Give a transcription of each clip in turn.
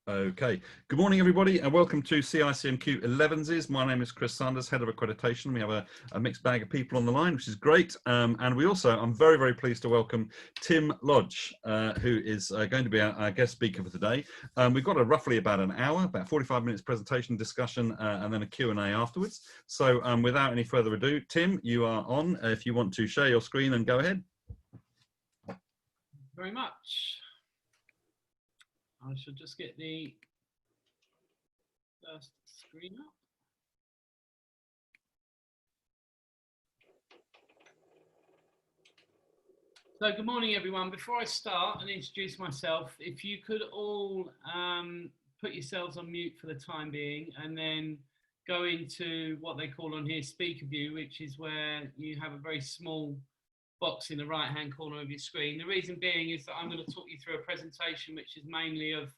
Okay, good morning everybody and welcome to CICMQ 11s. My name is Chris Sanders, Head of Accreditation. We have a mixed bag of people on the line, which is great. And we also, I'm very, very pleased to welcome Tim Lodge, who is going to be our guest speaker for today. We've got roughly about an hour, about 45 minutes presentation, discussion, and then a Q&A afterwards. So without any further ado, Tim, you are on. If you want to share your screen and go ahead. Very much. I should just get the first screen up. So good morning everyone. Before I start and introduce myself, if you could all put yourselves on mute for the time being and then go into what they call on here speaker view, which is where you have a very small box in the right hand corner of your screen. The reason being is that I'm going to talk you through a presentation which is mainly of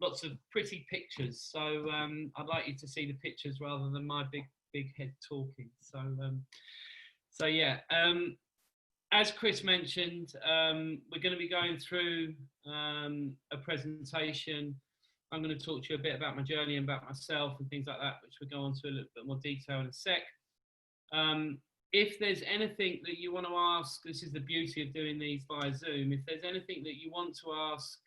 lots of pretty pictures, so I'd like you to see the pictures rather than my big head talking. So yeah, as Chris mentioned, we're going to be going through a presentation. I'm going to talk to you a bit about my journey and about myself and things like that, which we'll go on to a little bit more detail in a sec. If there's anything that you want to ask, this is the beauty of doing these via Zoom. If there's anything that you want to ask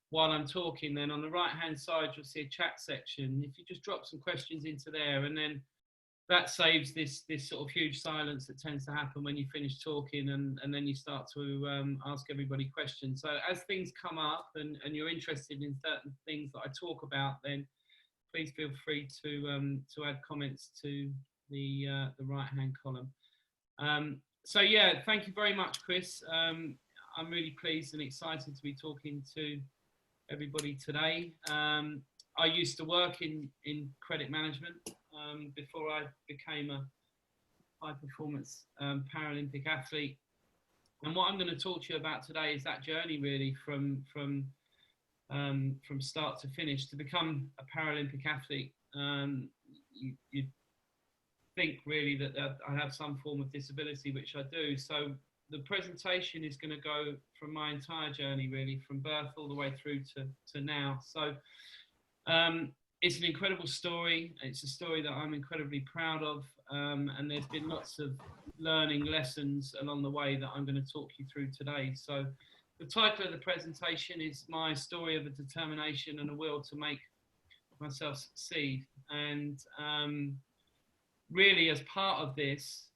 while I'm talking, then on the right hand side you'll see a chat section. If you just drop some questions into there, and then that saves this sort of huge silence that tends to happen when you finish talking, and then you start to ask everybody questions. So as things come up and you're interested in certain things that I talk about, then please feel free to add comments to the right hand column. So yeah, thank you very much, Chris. I'm really pleased and excited to be talking to everybody today. I used to work in credit management before I became a high performance Paralympic athlete, and what I'm going to talk to you about today is that journey really from start to finish to become a Paralympic athlete. You think really that I have some form of disability, which I do. So the presentation is going to go from my entire journey, really, from birth all the way through to now. So it's an incredible story. It's a story that I'm incredibly proud of, and there's been lots of learning lessons along the way that I'm going to talk you through today. So the title of the presentation is My Story of a Determination and a Will to Make Myself Succeed. And really, as part of this,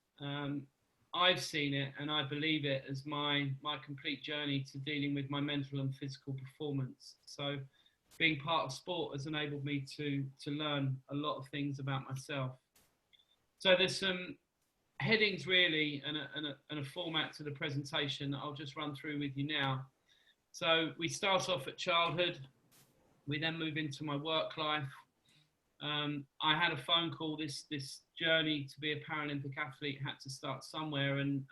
I've seen it and I believe it as my complete journey to dealing with my mental and physical performance. So being part of sport has enabled me to learn a lot of things about myself. So there's some headings really and a format to the presentation that I'll just run through with you now. So we start off at childhood, we then move into my work life. I had a phone call. This journey to be a Paralympic athlete had to start somewhere, and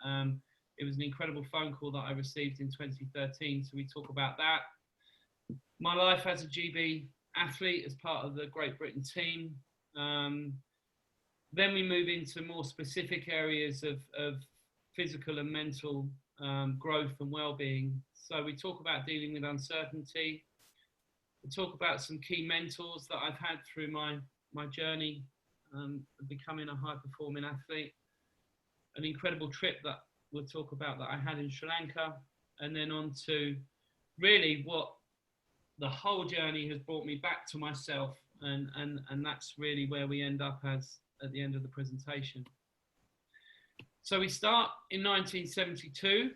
it was an incredible phone call that I received in 2013. So we talk about that. My life as a GB athlete as part of the Great Britain team. Then we move into more specific areas of physical and mental growth and well-being. So we talk about dealing with uncertainty. We talk about some key mentors that I've had through my journey of becoming a high-performing athlete. An incredible trip that we'll talk about that I had in Sri Lanka, and then on to really what the whole journey has brought me back to myself, and that's really where we end up as at the end of the presentation. So we start in 1972.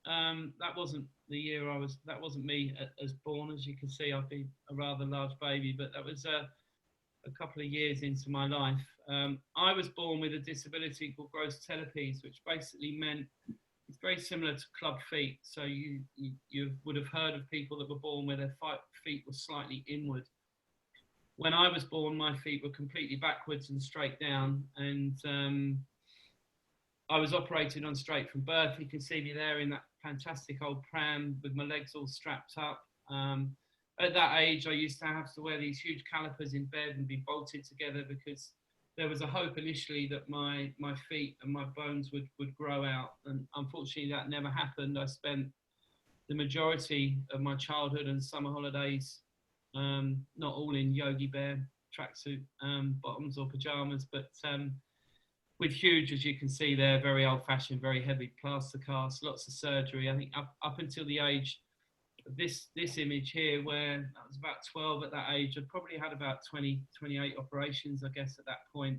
That wasn't the year that wasn't me as born. As you can see, I've been a rather large baby, but that was a couple of years into my life. I was born with a disability called gross talipes, which basically meant it's very similar to club feet. So you would have heard of people that were born where their feet were slightly inward. When I was born, my feet were completely backwards and straight down, and I was operated on straight from birth. You can see me there in that fantastic old pram with my legs all strapped up. At that age, I used to have to wear these huge calipers in bed and be bolted together because there was a hope initially that my feet and my bones would grow out. And unfortunately, that never happened. I spent the majority of my childhood and summer holidays not all in Yogi Bear tracksuit bottoms or pajamas, but with huge, as you can see there, very old-fashioned, very heavy plaster casts, lots of surgery. I think up until the age of this image here, where I was about 12 at that age, I'd probably had about 28 operations, I guess, at that point.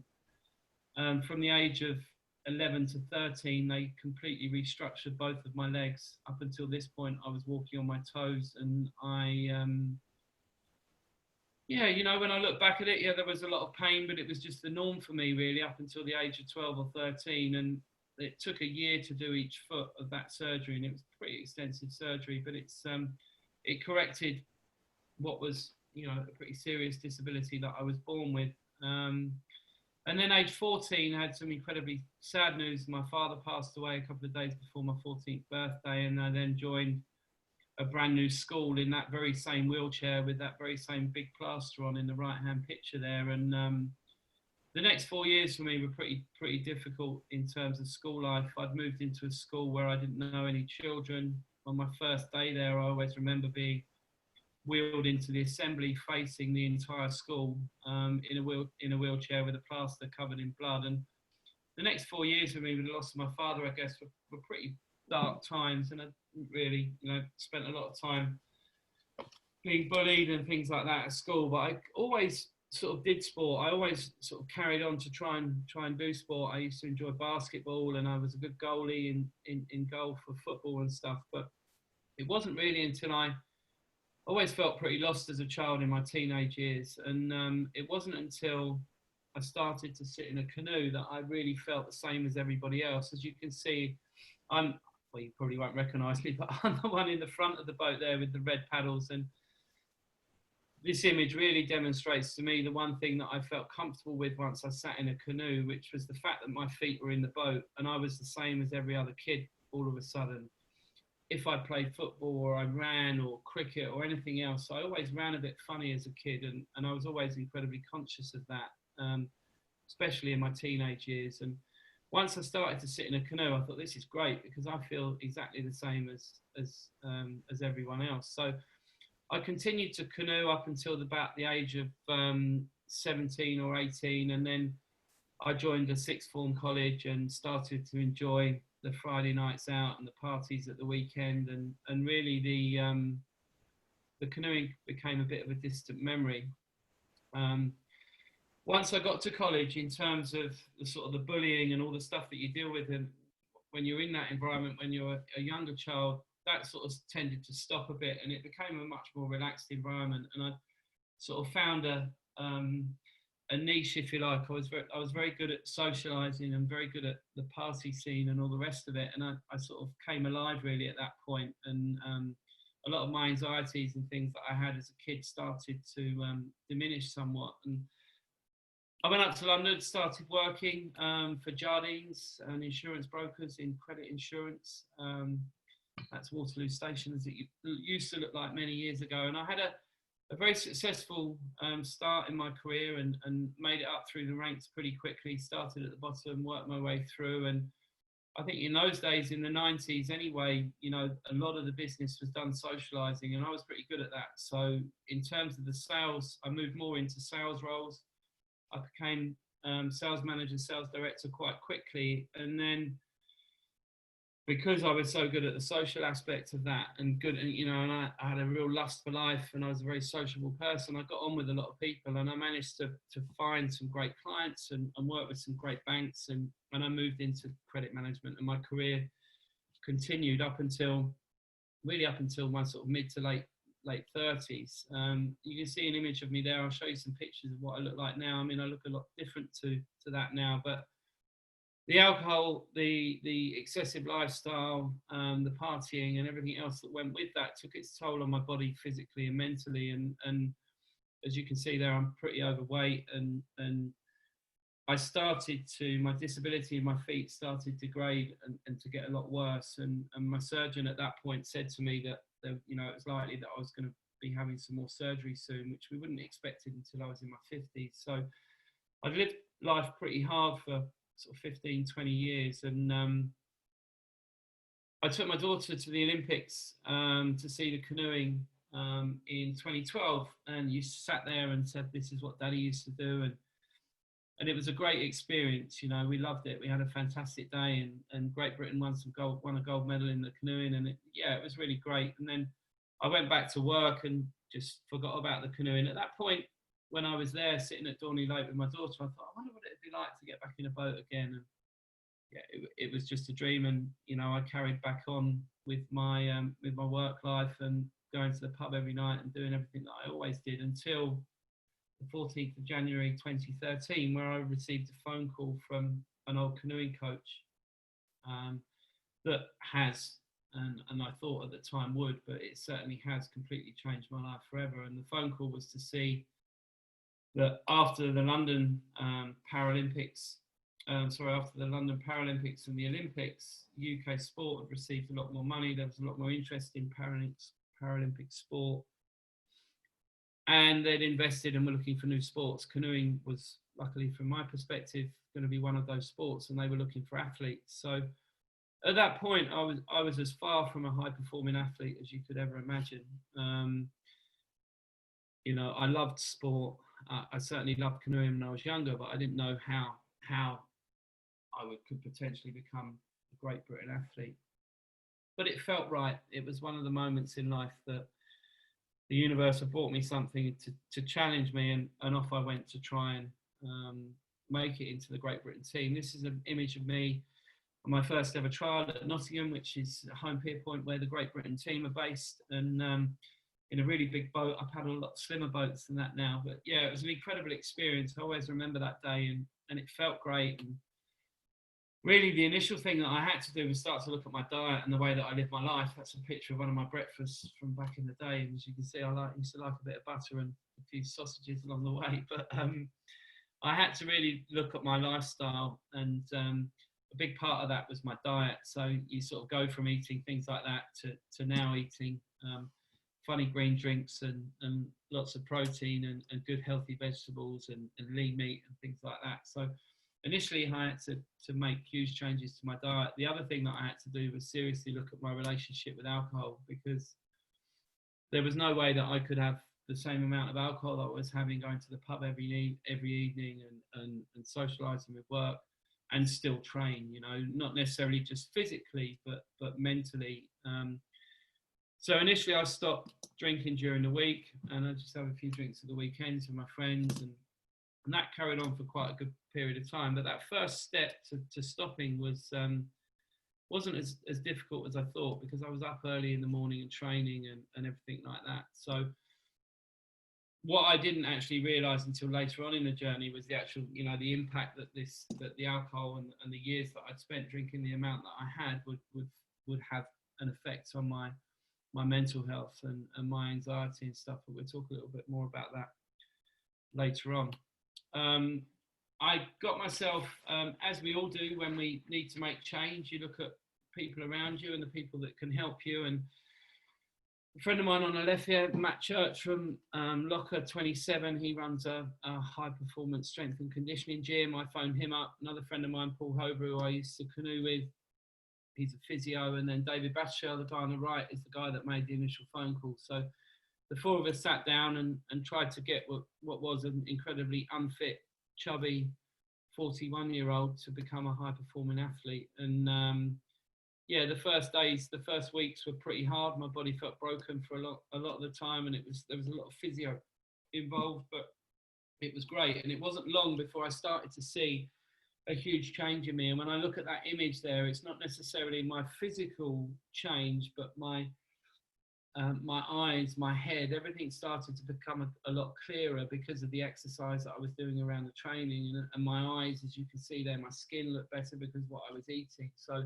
From the age of 11 to 13, they completely restructured both of my legs. Up until this point, I was walking on my toes, and yeah, you know, when I look back at it, yeah, there was a lot of pain, but it was just the norm for me, really, up until the age of 12 or 13. And it took a year to do each foot of that surgery, and it was pretty extensive surgery, but it corrected what was, you know, a pretty serious disability that I was born with. And then age 14, I had some incredibly sad news. My father passed away a couple of days before my 14th birthday, and I then joined a brand new school in that very same wheelchair with that very same big plaster on in the right-hand picture there. And the next 4 years for me were pretty difficult in terms of school life. I'd moved into a school where I didn't know any children. On my first day there, I always remember being wheeled into the assembly facing the entire school in a wheelchair with a plaster covered in blood. And the next 4 years for me with the loss of my father, I guess, were pretty dark times, and I really, you know, spent a lot of time being bullied and things like that at school. But I always sort of did sport. I always sort of carried on to try and do sport. I used to enjoy basketball, and I was a good goalie in goal for football and stuff. But it wasn't really until I always felt pretty lost as a child in my teenage years, and it wasn't until I started to sit in a canoe that I really felt the same as everybody else. As you can see, well, you probably won't recognise me, but I'm the one in the front of the boat there with the red paddles. And this image really demonstrates to me the one thing that I felt comfortable with once I sat in a canoe, which was the fact that my feet were in the boat and I was the same as every other kid all of a sudden. If I played football or I ran or cricket or anything else, I always ran a bit funny as a kid, and I was always incredibly conscious of that, especially in my teenage years. And once I started to sit in a canoe, I thought, this is great because I feel exactly the same as everyone else. So I continued to canoe up until about the age of 17 or 18, and then I joined a sixth form college and started to enjoy the Friday nights out and the parties at the weekend, and really the canoeing became a bit of a distant memory. Once I got to college, in terms of the sort of the bullying and all the stuff that you deal with when you're in that environment, when you're a younger child, that sort of tended to stop a bit, and it became a much more relaxed environment. And I sort of found a niche, if you like. I was very good at socialising and very good at the party scene and all the rest of it. And I sort of came alive really at that point. And a lot of my anxieties and things that I had as a kid started to diminish somewhat. And I went up to London, started working for Jardines and insurance brokers in credit insurance. That's Waterloo Station, as it used to look like many years ago. And I had a very successful start in my career and made it up through the ranks pretty quickly. Started at the bottom, worked my way through. And I think in those days, in the 90s anyway, you know, a lot of the business was done socialising, and I was pretty good at that. So in terms of the sales, I moved more into sales roles. I became sales manager, sales director quite quickly. And then because I was so good at the social aspect of that and good, you know, and I had a real lust for life and I was a very sociable person, I got on with a lot of people, and I managed to find some great clients and work with some great banks, and I moved into credit management, and my career continued up until my sort of mid to late 30s. You can see an image of me there. I'll show you some pictures of what I look like now. I mean, I look a lot different to that now, but the alcohol, the excessive lifestyle, the partying and everything else that went with that took its toll on my body physically and mentally. And as you can see there, I'm pretty overweight, and I started to, my disability in my feet started to degrade and to get a lot worse. And my surgeon at that point said to me that, you know, it was likely that I was going to be having some more surgery soon, which we wouldn't have expected until I was in my 50s. So I'd lived life pretty hard for sort of 15, 20 years. And I took my daughter to the Olympics to see the canoeing in 2012, and you sat there and said, "This is what Daddy used to do," and it was a great experience. You know, we loved it. We had a fantastic day, and Great Britain won a gold medal in the canoeing, and it was really great. And then I went back to work and just forgot about the canoeing. At that point, when I was there sitting at Dorney Lake with my daughter, I thought, I wonder what it'd be like to get back in a boat again. And yeah, it was just a dream. And you know, I carried back on with my work life and going to the pub every night and doing everything that I always did until the 14th of January 2013, where I received a phone call from an old canoeing coach that has, and I thought at the time would, but it certainly has completely changed my life forever. And the phone call was to see that after the London Paralympics and the Olympics, UK sport had received a lot more money. There was a lot more interest in Paralympic sport. And they'd invested and were looking for new sports. Canoeing was, luckily from my perspective, going to be one of those sports, and they were looking for athletes. So at that point, I was as far from a high-performing athlete as you could ever imagine. You know, I loved sport. I certainly loved canoeing when I was younger, but I didn't know how I could potentially become a Great Britain athlete. But it felt right. It was one of the moments in life that the universe had brought me something to challenge me, and off I went to try and make it into the Great Britain team. This is an image of me on my first ever trial at Nottingham, which is a home pier point where the Great Britain team are based, and in a really big boat. I've had a lot slimmer boats than that now, but yeah, it was an incredible experience. I always remember that day, and it felt great. And really, the initial thing that I had to do was start to look at my diet and the way that I live my life. That's a picture of one of my breakfasts from back in the day. And as you can see, I used to like a bit of butter and a few sausages along the way. But I had to really look at my lifestyle, and a big part of that was my diet. So you sort of go from eating things like that to now eating funny green drinks and lots of protein and good healthy vegetables and lean meat and things like that. So initially, I had to make huge changes to my diet. The other thing that I had to do was seriously look at my relationship with alcohol, because there was no way that I could have the same amount of alcohol that I was having going to the pub every evening and socialising with work and still train, you know, not necessarily just physically, but mentally. So initially I stopped drinking during the week, and I just have a few drinks at the weekends with my friends, and that carried on for quite a good period of time. But that first step to stopping wasn't as difficult as I thought, because I was up early in the morning and training and everything like that. So what I didn't actually realise until later on in the journey was the actual, you know, the impact that the alcohol and the years that I'd spent drinking, the amount that I had would have an effect on my mental health and my anxiety and stuff. But we'll talk a little bit more about that later on. I got myself, as we all do when we need to make change, you look at people around you and the people that can help you. And a friend of mine on the left here, Matt Church from Locker 27, he runs a high performance strength and conditioning gym. I phoned him up. Another friend of mine, Paul Hover, who I used to canoe with, he's a physio. And then David Batchel, the guy on the right, is the guy that made the initial phone call. So the four of us sat down and tried to get what was an incredibly unfit, chubby 41-year-old to become a high-performing athlete. And yeah, the first weeks were pretty hard. My body felt broken for a lot of the time, and there was a lot of physio involved, but it was great. And it wasn't long before I started to see a huge change in me. And when I look at that image there, it's not necessarily my physical change, but my eyes, my head, everything started to become a lot clearer because of the exercise that I was doing around the training. And my eyes, as you can see there, my skin looked better because of what I was eating. So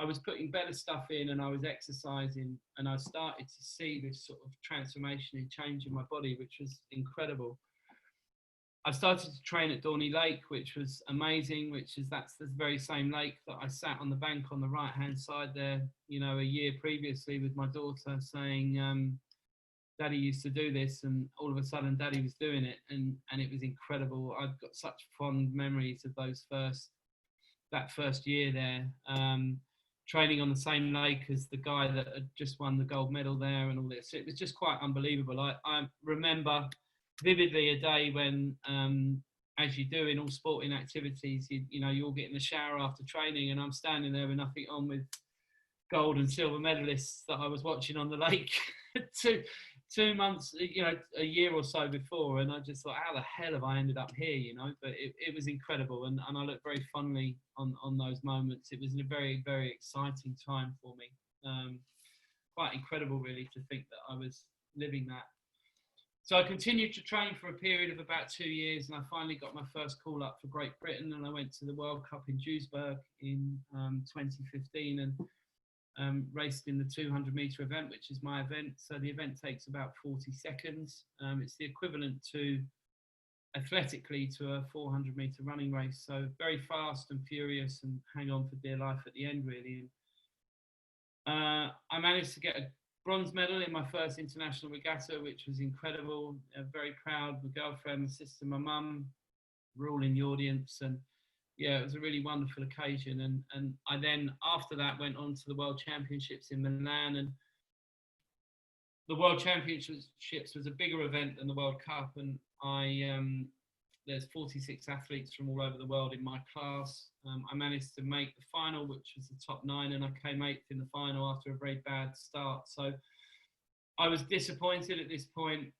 I was putting better stuff in, and I was exercising, and I started to see this sort of transformation and change in my body, which was incredible. I started to train at Dorney Lake, which was amazing, that's the very same lake that I sat on the bank on the right-hand side there, you know, a year previously with my daughter, saying, Daddy used to do this, and all of a sudden Daddy was doing it, and it was incredible. I've got such fond memories of that first year there. training on the same lake as the guy that had just won the gold medal there and all this. It was just quite unbelievable. I remember vividly a day when, as you do in all sporting activities, you know, you all get in the shower after training, and I'm standing there with nothing on with gold and silver medalists that I was watching on the lake 2 months, you know, a year or so before, and I just thought, how the hell have I ended up here, you know? But it was incredible, and I look very fondly on those moments. It was a very, very exciting time for me. Quite incredible, really, to think that I was living that. So I continued to train for a period of about 2 years, and I finally got my first call up for Great Britain, and I went to the World Cup in Duisburg in 2015, and raced in the 200-meter event, which is my event. So the event takes about 40 seconds. It's the equivalent to, athletically, to a 400-meter running race. So very fast and furious, and hang on for dear life at the end, really. I managed to get a bronze medal in my first international regatta, which was incredible. Very proud. My girlfriend, my sister, my mum were all in the audience, and yeah, it was a really wonderful occasion. And I then, after that, went on to the World Championships in Milan. And the World Championships was a bigger event than the World Cup. And there's 46 athletes from all over the world in my class. I managed to make the final, which was the top 9, and I came 8th in the final after a very bad start. So I was disappointed at this point,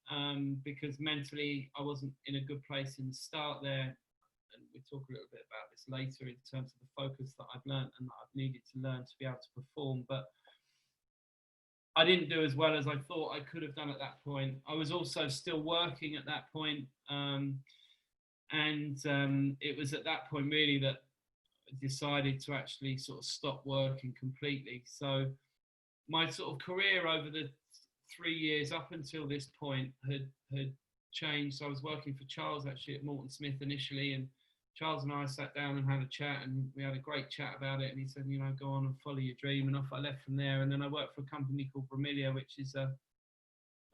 because mentally I wasn't in a good place in the start there. And we'll talk a little bit about this later in terms of the focus that I've learned and that I've needed to learn to be able to perform. But I didn't do as well as I thought I could have done at that point. I was also still working at that point. It was at that point really that I decided to actually sort of stop working completely. So my sort of career over the 3 years up until this point had changed. So I was working for Charles actually at Morton Smith initially, and Charles and I sat down and had a chat, and we had a great chat about it. And he said, you know, go on and follow your dream. And off I left from there. And then I worked for a company called Bramilia, which is a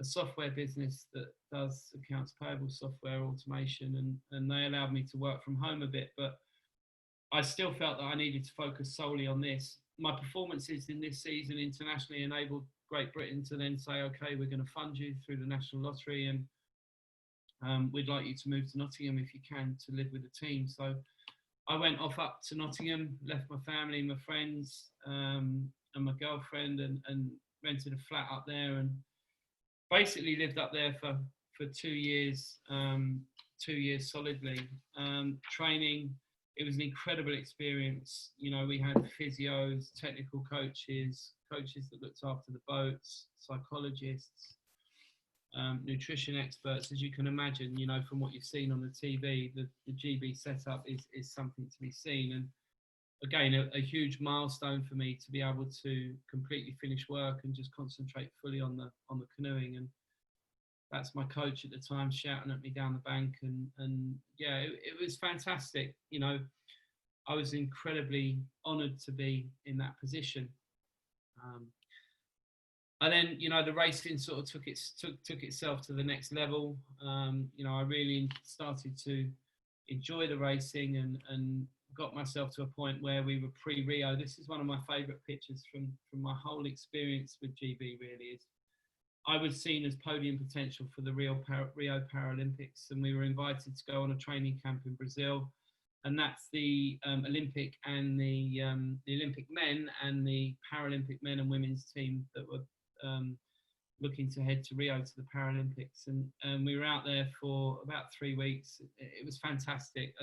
software business that does accounts payable software automation. And they allowed me to work from home a bit. But I still felt that I needed to focus solely on this. My performances in this season internationally enabled Great Britain to then say, okay, we're going to fund you through the National Lottery, and we'd like you to move to Nottingham if you can to live with the team. So I went off up to Nottingham, left my family, my friends, and my girlfriend, and rented a flat up there, and basically lived up there for 2 years, 2 years solidly, training. It was an incredible experience. You know, we had physios, technical coaches that looked after the boats, psychologists, nutrition experts. As you can imagine, you know, from what you've seen on the TV, the GB setup is something to be seen. And again, a huge milestone for me to be able to completely finish work and just concentrate fully on the canoeing. And that's my coach at the time shouting at me down the bank. And yeah, it was fantastic. You know, I was incredibly honoured to be in that position. And then, you know, the racing sort of took itself to the next level. You know, I really started to enjoy the racing and got myself to a point where we were pre-Rio. This is one of my favourite pictures from my whole experience with GB, really. Is I was seen as podium potential for the Rio Paralympics, and we were invited to go on a training camp in Brazil. And that's the Olympic and the Olympic men and the Paralympic men and women's team that were looking to head to Rio to the Paralympics. And we were out there for about 3 weeks. It was fantastic.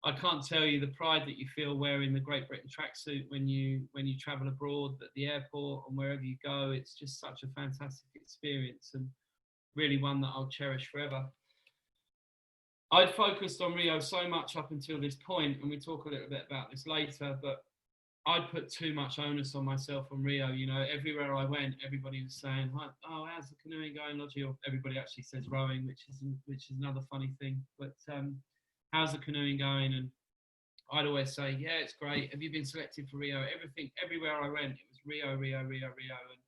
I can't tell you the pride that you feel wearing the Great Britain tracksuit when you travel abroad, at the airport and wherever you go. It's just such a fantastic experience, and really one that I'll cherish forever. I'd focused on Rio so much up until this point, and we'll talk a little bit about this later, but I'd put too much onus on myself on Rio. You know, everywhere I went, everybody was saying, oh, how's the canoeing going, Lodgy? Or everybody actually says rowing, which is another funny thing. But how's the canoeing going? And I'd always say, yeah, it's great. Have you been selected for Rio? Everywhere I went, it was Rio, Rio, Rio, Rio. And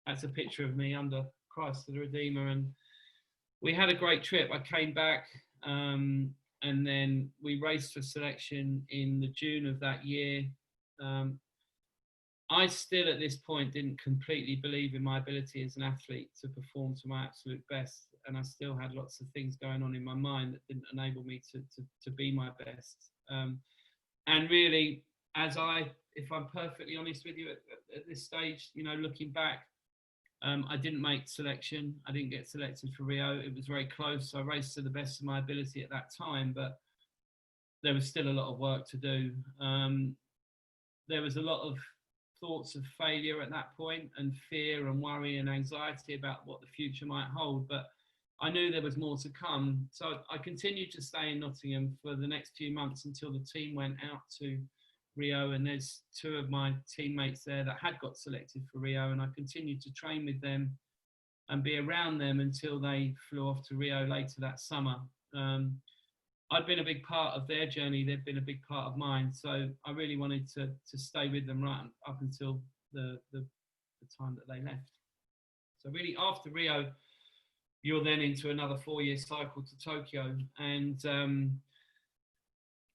that's a picture of me under Christ the Redeemer. And we had a great trip. I came back, and then we raced for selection in the June of that year. I still at this point didn't completely believe in my ability as an athlete to perform to my absolute best, and I still had lots of things going on in my mind that didn't enable me to be my best. And really, if I'm perfectly honest with you at this stage, you know, looking back, I didn't make selection. I didn't get selected for Rio. It was very close. I raced to the best of my ability at that time, but there was still a lot of work to do. There was a lot of thoughts of failure at that point, and fear and worry and anxiety about what the future might hold. But I knew there was more to come. So I continued to stay in Nottingham for the next few months until the team went out to Rio, and there's two of my teammates there that had got selected for Rio, and I continued to train with them and be around them until they flew off to Rio later that summer. I'd been a big part of their journey. They'd been a big part of mine. So I really wanted to stay with them right up until the time that they left. So really after Rio, you're then into another 4-year cycle to Tokyo. And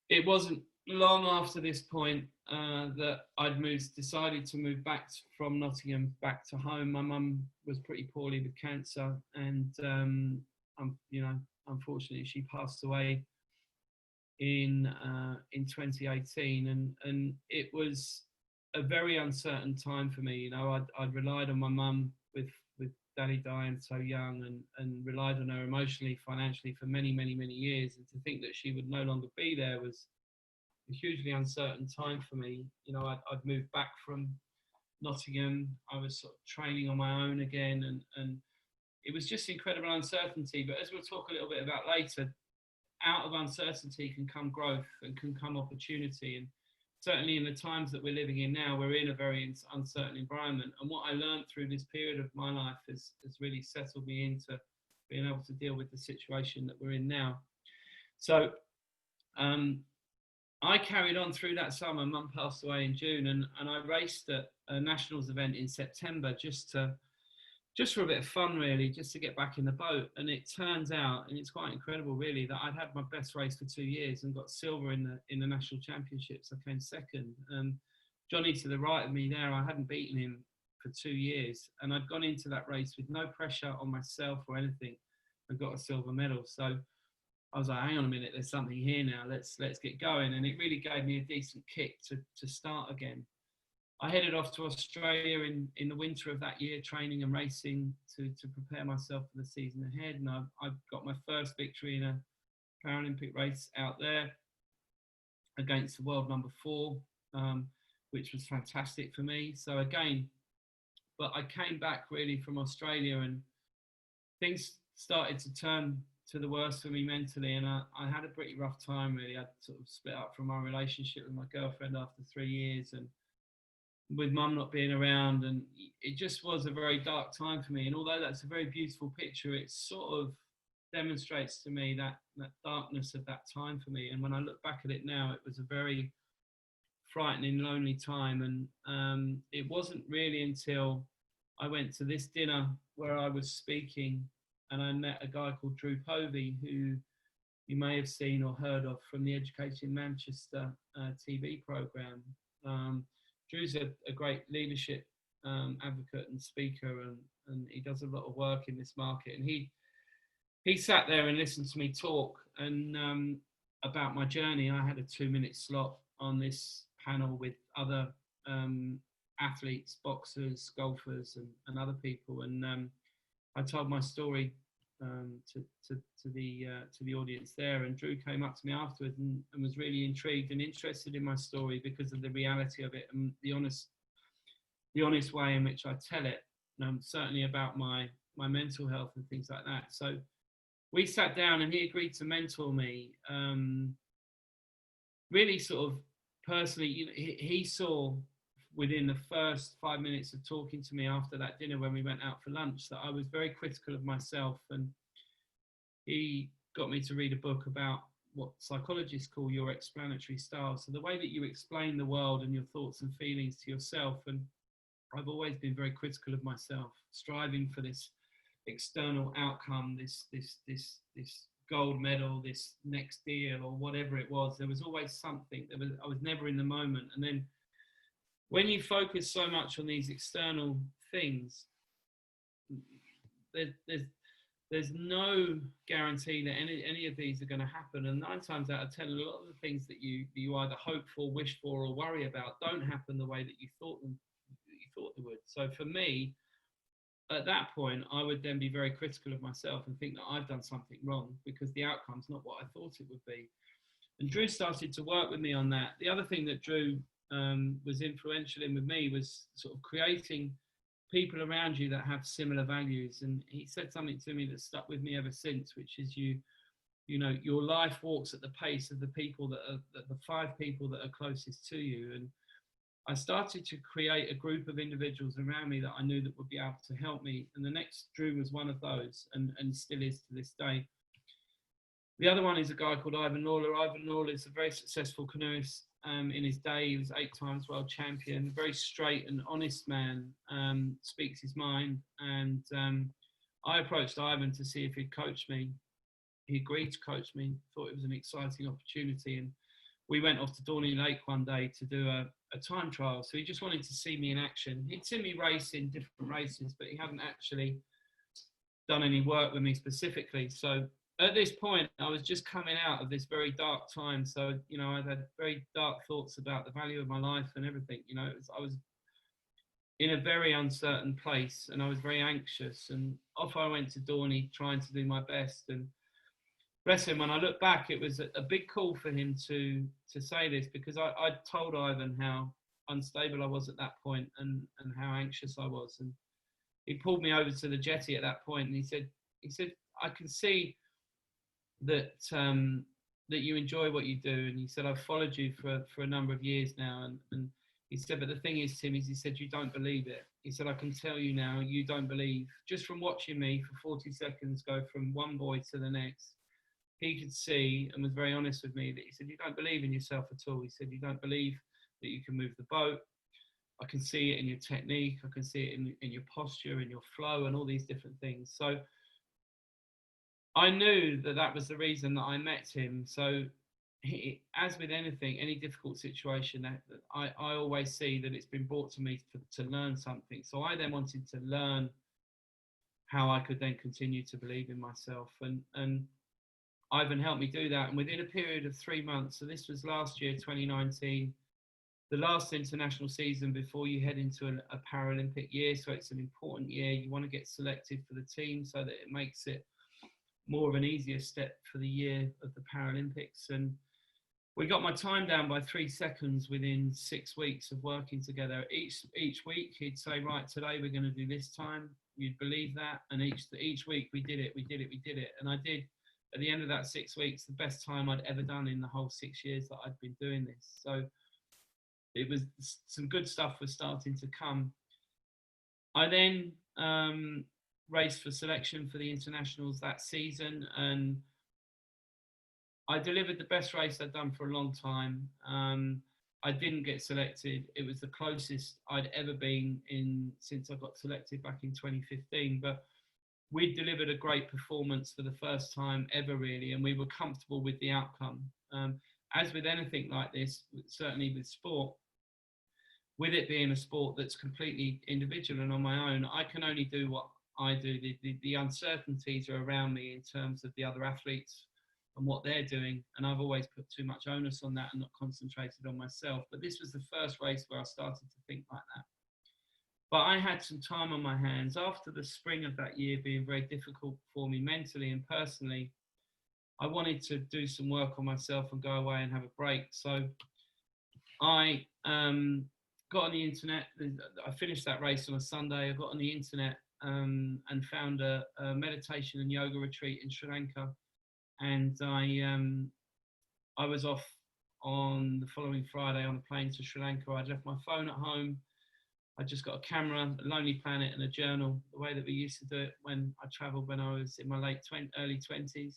it wasn't long after this point that I'd decided to move back from Nottingham back to home. My mum was pretty poorly with cancer, and unfortunately she passed away in 2018, and it was a very uncertain time for me. You know, I'd relied on my mum with Daddy dying so young, and relied on her emotionally, financially for many years, and to think that she would no longer be there was a hugely uncertain time for me. You know, I'd moved back from Nottingham. I was sort of training on my own again, and it was just incredible uncertainty. But as we'll talk a little bit about later, out of uncertainty can come growth and can come opportunity. And certainly in the times that we're living in now, we're in a very uncertain environment. And what I learned through this period of my life has really settled me into being able to deal with the situation that we're in now. So I carried on through that summer. Mum passed away in June, and I raced at a nationals event in September just for a bit of fun, really, just to get back in the boat. And it turns out, and it's quite incredible really, that I'd had my best race for 2 years and got silver in the national championships. I came second. Johnny to the right of me there, I hadn't beaten him for 2 years, and I'd gone into that race with no pressure on myself or anything, and got a silver medal. So I was like, hang on a minute, there's something here now, let's get going. And it really gave me a decent kick to start again. I headed off to Australia in the winter of that year, training and racing to prepare myself for the season ahead. And I got my first victory in a Paralympic race out there against the world number 4, which was fantastic for me. So again, but I came back really from Australia, and things started to turn to the worst for me mentally, and I had a pretty rough time really. I'd sort of split up from my relationship with my girlfriend after 3 years, and with mum not being around, and it just was a very dark time for me. And although that's a very beautiful picture, it sort of demonstrates to me that darkness of that time for me. And when I look back at it now, it was a very frightening, lonely time. And it wasn't really until I went to this dinner where I was speaking, and I met a guy called Povey, who you may have seen or heard of from the Education Manchester TV programme. Drew's a great leadership advocate and speaker, and he does a lot of work in this market. And he sat there and listened to me talk and about my journey. I had a 2-minute slot on this panel with other athletes, boxers, golfers, and other people. And I told my story to the audience there, and Drew came up to me afterwards and was really intrigued and interested in my story because of the reality of it and the honest way in which I tell it, certainly about my mental health and things like that. So we sat down and he agreed to mentor me, really sort of personally. You know, he saw within the first 5 minutes of talking to me after that dinner when we went out for lunch that I was very critical of myself, and he got me to read a book about what psychologists call your explanatory style. So the way that you explain the world and your thoughts and feelings to yourself. And I've always been very critical of myself, striving for this external outcome, this gold medal, this next deal, or whatever it was. There was always something. I was never in the moment. And then when you focus so much on these external things, there's no guarantee that any of these are going to happen. And 9 times out of 10, a lot of the things that you either hope for, wish for, or worry about don't happen the way that you thought they would. So for me, at that point, I would then be very critical of myself and think that I've done something wrong because the outcome's not what I thought it would be. And Drew started to work with me on that. The other thing that Drew was influential in with me was sort of creating people around you that have similar values. And he said something to me that stuck with me ever since, which is you know, your life walks at the pace of the people the 5 people that are closest to you. And I started to create a group of individuals around me that I knew that would be able to help me. And the next Drew was one of those, and still is to this day. The other one is a guy called Ivan Lawler. Ivan Lawler is a very successful canoeist. In his day, he was 8 times world champion, very straight and honest man, speaks his mind. And I approached Ivan to see if he'd coach me. He agreed to coach me, thought it was an exciting opportunity. And we went off to Dorney Lake one day to do a time trial. So he just wanted to see me in action. He'd seen me race in different races, but he hadn't actually done any work with me specifically. So at this point, I was just coming out of this very dark time. So, you know, I'd had very dark thoughts about the value of my life and everything. You know, I was in a very uncertain place and I was very anxious. And off I went to Dorney trying to do my best. And bless him, when I look back, it was a big call for him to say this, because I told Ivan how unstable I was at that point and how anxious I was. And he pulled me over to the jetty at that point and he said, I can see that you enjoy what you do. And he said, I've followed you for a number of years now. And he said, but the thing is, Tim, is he said, you don't believe it. He said, I can tell you now, you don't believe. Just from watching me for 40 seconds go from one boy to the next, he could see and was very honest with me that he said, you don't believe in yourself at all. He said, you don't believe that you can move the boat. I can see it in your technique. I can see it in your posture, in your flow, and all these different things. So I knew that was the reason that I met him. So as with anything, any difficult situation, that I always see that it's been brought to me to learn something. So I then wanted to learn how I could then continue to believe in myself. And Ivan helped me do that. And within a period of 3 months, so this was last year, 2019, the last international season before you head into a Paralympic year. So it's an important year. You want to get selected for the team so that it makes it more of an easier step for the year of the Paralympics. And we got my time down by 3 seconds within 6 weeks of working together. Each week he'd say, right, today we're going to do this time. You'd believe that. And each week we did it. And I did, at the end of that 6 weeks, the best time I'd ever done in the whole 6 years that I'd been doing this. So it was, some good stuff was starting to come. I then raced for selection for the internationals that season, and I delivered the best race I'd done for a long time. I didn't get selected. It was the closest I'd ever been since I got selected back in 2015, but we delivered a great performance for the first time ever, really, and we were comfortable with the outcome. As with anything like this, certainly with sport, with it being a sport that's completely individual and on my own, I can only do what I do. The uncertainties are around me in terms of the other athletes and what they're doing, and I've always put too much onus on that and not concentrated on myself. But this was the first race where I started to think like that. But I had some time on my hands after the spring of that year being very difficult for me mentally and personally. I wanted to do some work on myself and go away and have a break. So I got on the internet. I finished that race on a Sunday. I got on the internet and found a meditation and yoga retreat in Sri Lanka. And I was off on the following Friday on a plane to Sri Lanka. I'd left my phone at home. I just got a camera, a Lonely Planet, and a journal, the way that we used to do it when I travelled when I was in my early 20s.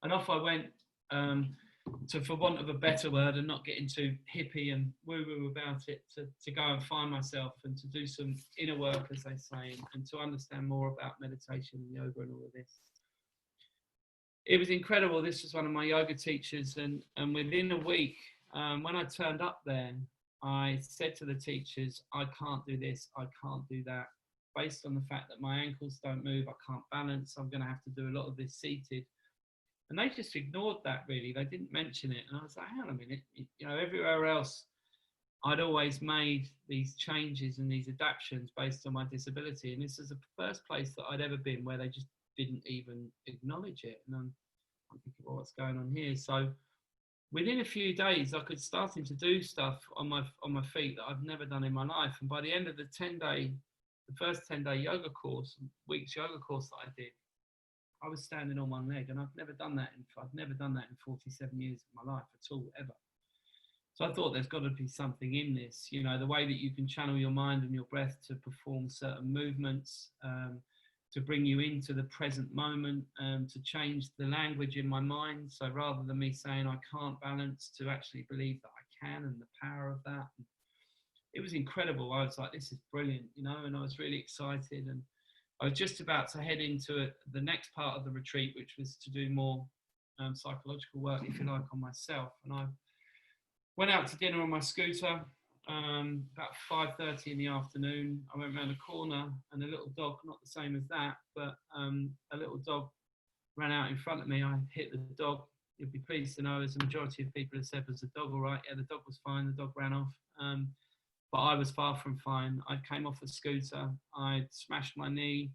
And off I went for want of a better word, and not getting too hippie and woo-woo about it, to go and find myself and to do some inner work, as they say, and to understand more about meditation and yoga and all of this. It was incredible. This was one of my yoga teachers, and within a week, when I turned up there, I said to the teachers, I can't do this, I can't do that. Based on the fact that my ankles don't move, I can't balance, I'm going to have to do a lot of this seated. And they just ignored that, really. They didn't mention it. And I was like, hang on a minute, you know, everywhere else, I'd always made these changes and these adaptations based on my disability. And this is the first place that I'd ever been where they just didn't even acknowledge it. And I'm thinking, well, what's going on here? So within a few days, I could starting to do stuff on my feet that I've never done in my life. And by the end of the first 10-day yoga course, week's yoga course that I did, I was standing on one leg, and I've never done that in 47 years of my life at all, ever. So I thought there's got to be something in this, you know, the way that you can channel your mind and your breath to perform certain movements, to bring you into the present moment, to change the language in my mind. So rather than me saying I can't balance, to actually believe that I can, and the power of that. It was incredible. I was like, this is brilliant, you know, and I was really excited. And I was just about to head into the next part of the retreat, which was to do more psychological work, if you like, on myself. And I went out to dinner on my scooter about 5:30 in the afternoon. I went around a corner, and a little dog, not the same as that, but a little dog ran out in front of me. I hit the dog. You'll be pleased to know, as the majority of people have said, was the dog all right? Yeah, the dog was fine. The dog ran off. But I was far from fine. I came off the scooter. I smashed my knee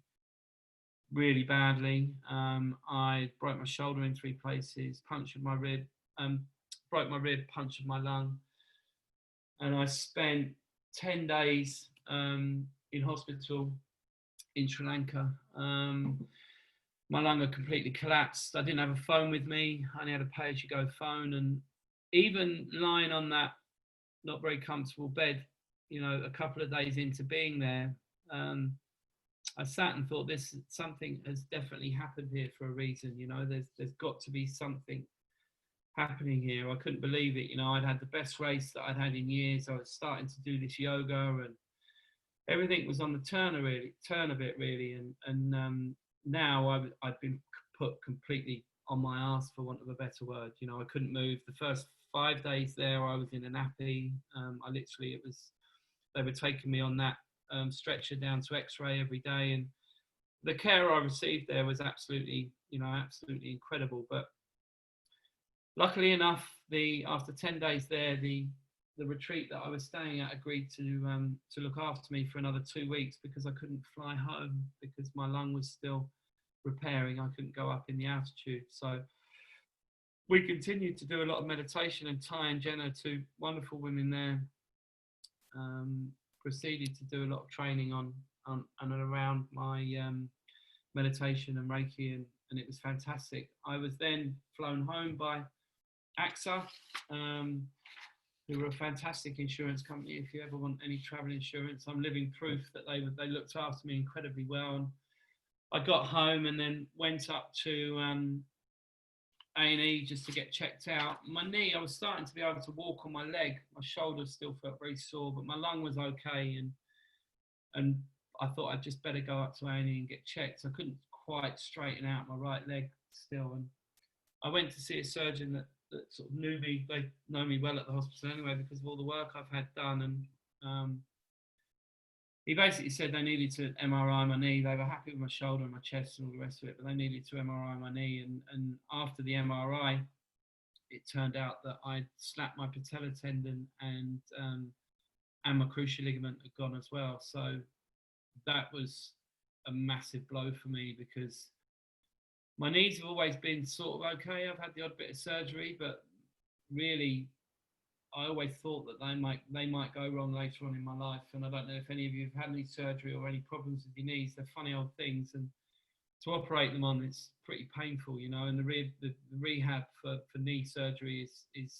really badly. I broke my shoulder in 3 places, punctured my rib, broke my rib, punctured my lung. And I spent 10 days in hospital in Sri Lanka. My lung had completely collapsed. I didn't have a phone with me. I only had a pay-as-you-go phone. And even lying on that not very comfortable bed, you know, a couple of days into being there, I sat and thought, something has definitely happened here for a reason. You know, there's got to be something happening here. I couldn't believe it. You know, I'd had the best race that I'd had in years. I was starting to do this yoga, and everything was on the turn a bit really. And now I'd been put completely on my ass, for want of a better word. You know, I couldn't move. The first 5 days there, I was in a nappy. They were taking me on that stretcher down to X-ray every day, and the care I received there was absolutely incredible. But luckily enough, after 10 days there, the retreat that I was staying at agreed to look after me for another 2 weeks, because I couldn't fly home because my lung was still repairing. I couldn't go up in the altitude. So we continued to do a lot of meditation, and Ty and Jenna, 2 wonderful women there, proceeded to do a lot of training on and around my meditation and Reiki, and it was fantastic. I was then flown home by AXA, who were a fantastic insurance company. If you ever want any travel insurance, I'm living proof that they looked after me incredibly well. And I got home and then went up to A&E just to get checked out. My knee, I was starting to be able to walk on my leg. My shoulder still felt very sore, but my lung was okay. And I thought I'd just better go up to A&E and get checked. I couldn't quite straighten out my right leg still. And I went to see a surgeon that sort of knew me. They know me well at the hospital anyway, because of all the work I've had done. And he basically said they needed to MRI my knee. They were happy with my shoulder and my chest and all the rest of it, but they needed to MRI my knee. And after the MRI, it turned out that I'd slapped my patellar tendon, and my cruciate ligament had gone as well. So that was a massive blow for me, because my knees have always been sort of okay. I've had the odd bit of surgery, but really, I always thought that they might go wrong later on in my life. And I don't know if any of you have had any surgery or any problems with your knees. They're funny old things, and to operate them on, it's pretty painful, you know. And the rehab for knee surgery is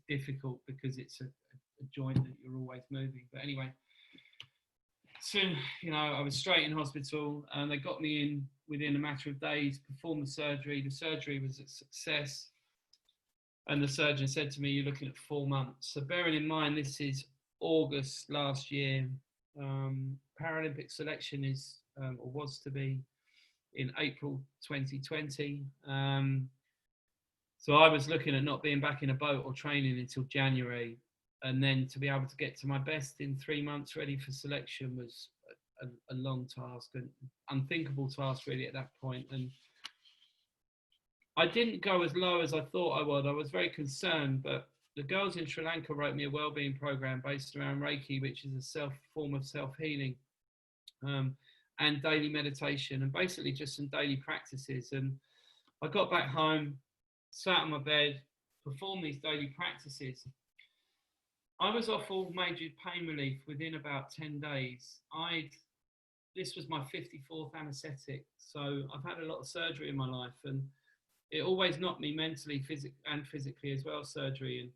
difficult, because it's a joint that you're always moving. But anyway, soon, you know, I was straight in hospital, and they got me in within a matter of days, performed the surgery. The surgery was a success. And the surgeon said to me, you're looking at 4 months. So bearing in mind, this is August last year. Paralympic selection is, or was to be, in April 2020. So I was looking at not being back in a boat or training until January. and then to be able to get to my best in 3 months ready for selection was a long task, an unthinkable task really at that point. And I didn't go as low as I thought I would. I was very concerned, but the girls in Sri Lanka wrote me a wellbeing program based around Reiki, which is a form of self-healing, and daily meditation, and basically just some daily practices. And I got back home, sat on my bed, performed these daily practices. I was off all major pain relief within about 10 days. This was my 54th anaesthetic, so I've had a lot of surgery in my life, and it always knocked me mentally and physically as well, surgery. And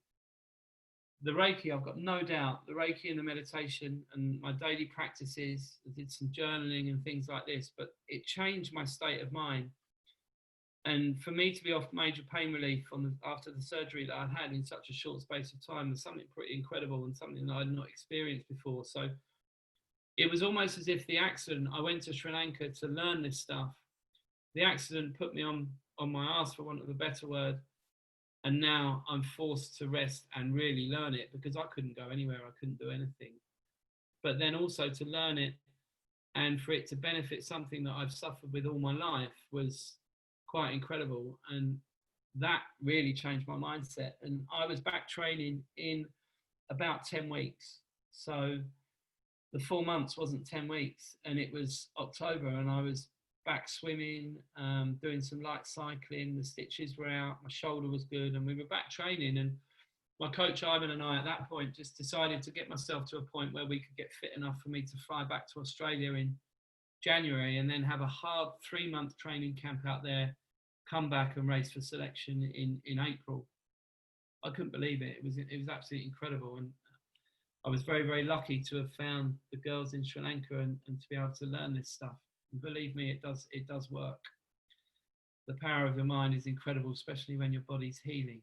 the Reiki, I've got no doubt, the Reiki and the meditation and my daily practices, I did some journaling and things like this, but it changed my state of mind. And for me to be off major pain relief after the surgery that I'd had in such a short space of time was something pretty incredible and something that I'd not experienced before. So it was almost as if the accident, I went to Sri Lanka to learn this stuff. The accident put me on my ass, for want of a better word. And now I'm forced to rest and really learn it, because I couldn't go anywhere. I couldn't do anything. But then also to learn it and for it to benefit something that I've suffered with all my life was quite incredible. And that really changed my mindset. And I was back training in about 10 weeks. So the 4 months wasn't 10 weeks, and it was October, and I was back swimming, doing some light cycling. The stitches were out, my shoulder was good, and we were back training. And my coach Ivan and I at that point just decided to get myself to a point where we could get fit enough for me to fly back to Australia in January, and then have a hard 3-month training camp out there, come back and race for selection in April. I couldn't believe it. It was absolutely incredible. And I was very, very lucky to have found the girls in Sri Lanka and to be able to learn this stuff. And believe me, it does work. The power of your mind is incredible, especially when your body's healing.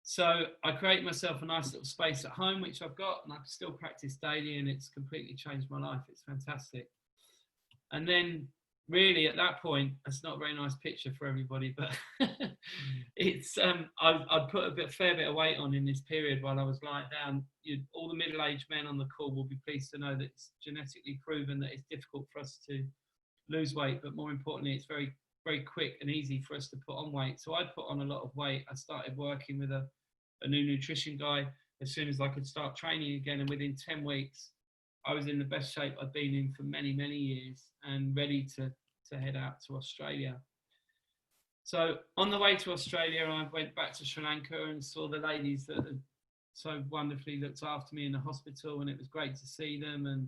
So I create myself a nice little space at home, which I've got, and I can still practice daily, and it's completely changed my life. It's fantastic. And then really at that point, it's not a very nice picture for everybody, but it's I'd put a fair bit of weight on in this period while I was lying down. All the middle-aged men on the call will be pleased to know that it's genetically proven that it's difficult for us to lose weight, but more importantly, it's very, very quick and easy for us to put on weight. So I'd put on a lot of weight. I started working with a new nutrition guy as soon as I could start training again, and within 10 weeks, I was in the best shape I'd been in for many, many years, and ready to head out to Australia. So on the way to Australia, I went back to Sri Lanka and saw the ladies that had so wonderfully looked after me in the hospital, and it was great to see them, and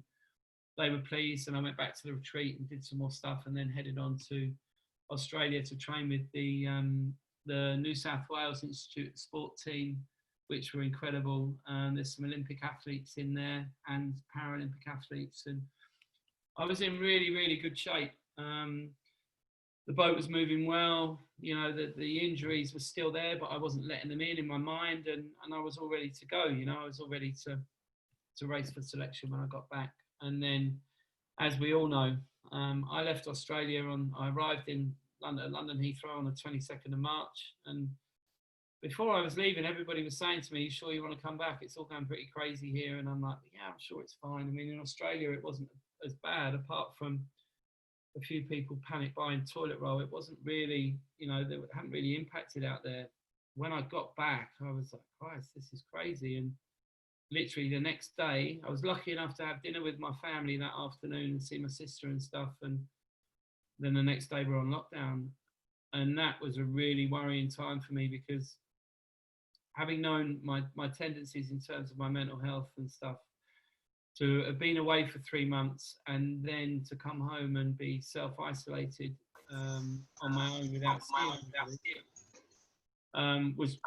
they were pleased. And I went back to the retreat and did some more stuff, and then headed on to Australia to train with the New South Wales Institute sport team, which were incredible. There's some Olympic athletes in there and Paralympic athletes, and I was in really, really good shape. The boat was moving well, the injuries were still there, but I wasn't letting them in my mind, and I was all ready to go. I was all ready to race for selection when I got back. And then, as we all know, I left Australia I arrived in London Heathrow on the 22nd of March, and before I was leaving, everybody was saying to me, "You sure you want to come back? It's all going pretty crazy here." And I'm like, "Yeah, I'm sure it's fine." I mean, in Australia, it wasn't as bad, apart from a few people panic buying toilet roll. It wasn't really, they hadn't really impacted out there. When I got back, I was like, Christ, this is crazy. And literally the next day, I was lucky enough to have dinner with my family that afternoon and see my sister and stuff. And then the next day we're on lockdown. And that was a really worrying time for me, because having known my tendencies in terms of my mental health and stuff, to have been away for 3 months and then to come home and be self-isolated on my own without seeing was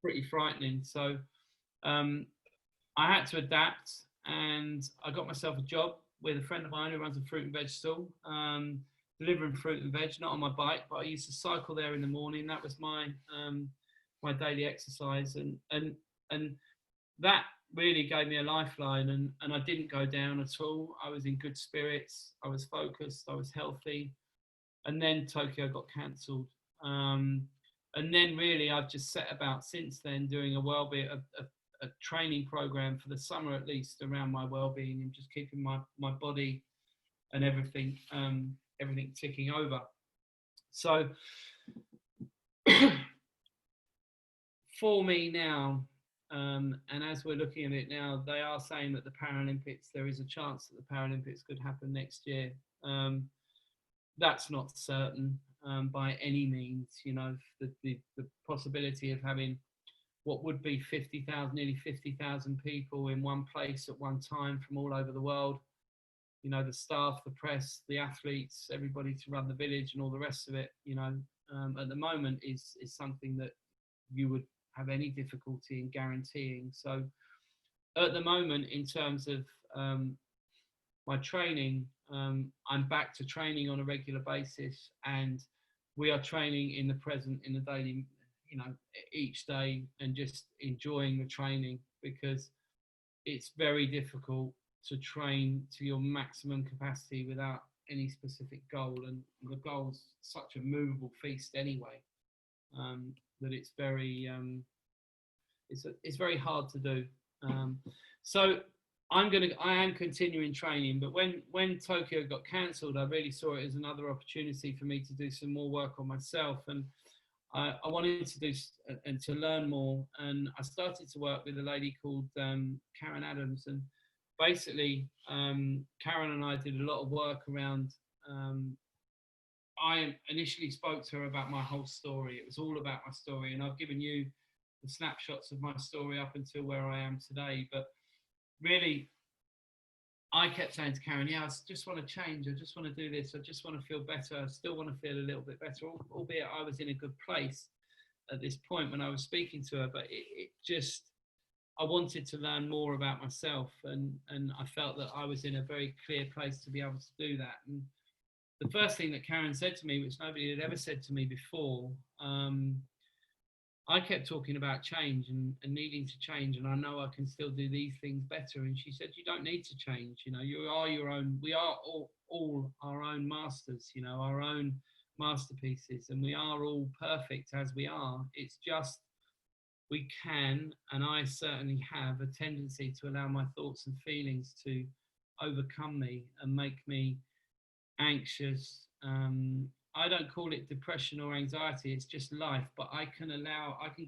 pretty frightening. So I had to adapt, and I got myself a job with a friend of mine who runs a fruit and veg stall, delivering fruit and veg, not on my bike, but I used to cycle there in the morning. That was my daily exercise, and that really gave me a lifeline, and I didn't go down at all. I was in good spirits, I was focused, I was healthy. And then Tokyo got cancelled. And then really I've just set about since then doing a a training program for the summer at least around my well-being and just keeping my body and everything ticking over. So for me now, and as we're looking at it now, they are saying that the Paralympics, there is a chance that the Paralympics could happen next year. That's not certain by any means. You know, the possibility of having what would be 50,000, nearly 50,000 people in one place at one time from all over the world. You know, the staff, the press, the athletes, everybody to run the village and all the rest of it, you know, at the moment is something that you would have any difficulty in guaranteeing. So at the moment, in terms of my training, I'm back to training on a regular basis, and we are training in the present, in the daily, you know, each day, and just enjoying the training, because it's very difficult to train to your maximum capacity without any specific goal, and the goal's such a movable feast anyway, that it's very it's very hard to do. So I am continuing training, but when Tokyo got cancelled, I really saw it as another opportunity for me to do some more work on myself, and I wanted to do and to learn more. And I started to work with a lady called Karen Adams, and basically Karen and I did a lot of work around. I initially spoke to her about my whole story. It was all about my story, and I've given you the snapshots of my story up until where I am today. But really, I kept saying to Karen, yeah, I just want to change. I just want to do this. I just want to feel better. I still want to feel a little bit better, albeit I was in a good place at this point when I was speaking to her. But it just, I wanted to learn more about myself, and I felt that I was in a very clear place to be able to do that. And the first thing that Karen said to me, which nobody had ever said to me before, I kept talking about change and needing to change, and I know I can still do these things better. And she said, you don't need to change. You know, you are your own. We are all our own masters. You know, our own masterpieces, and we are all perfect as we are. It's just we can, and I certainly have, a tendency to allow my thoughts and feelings to overcome me and make me anxious. I don't call it depression or anxiety, it's just life, but I can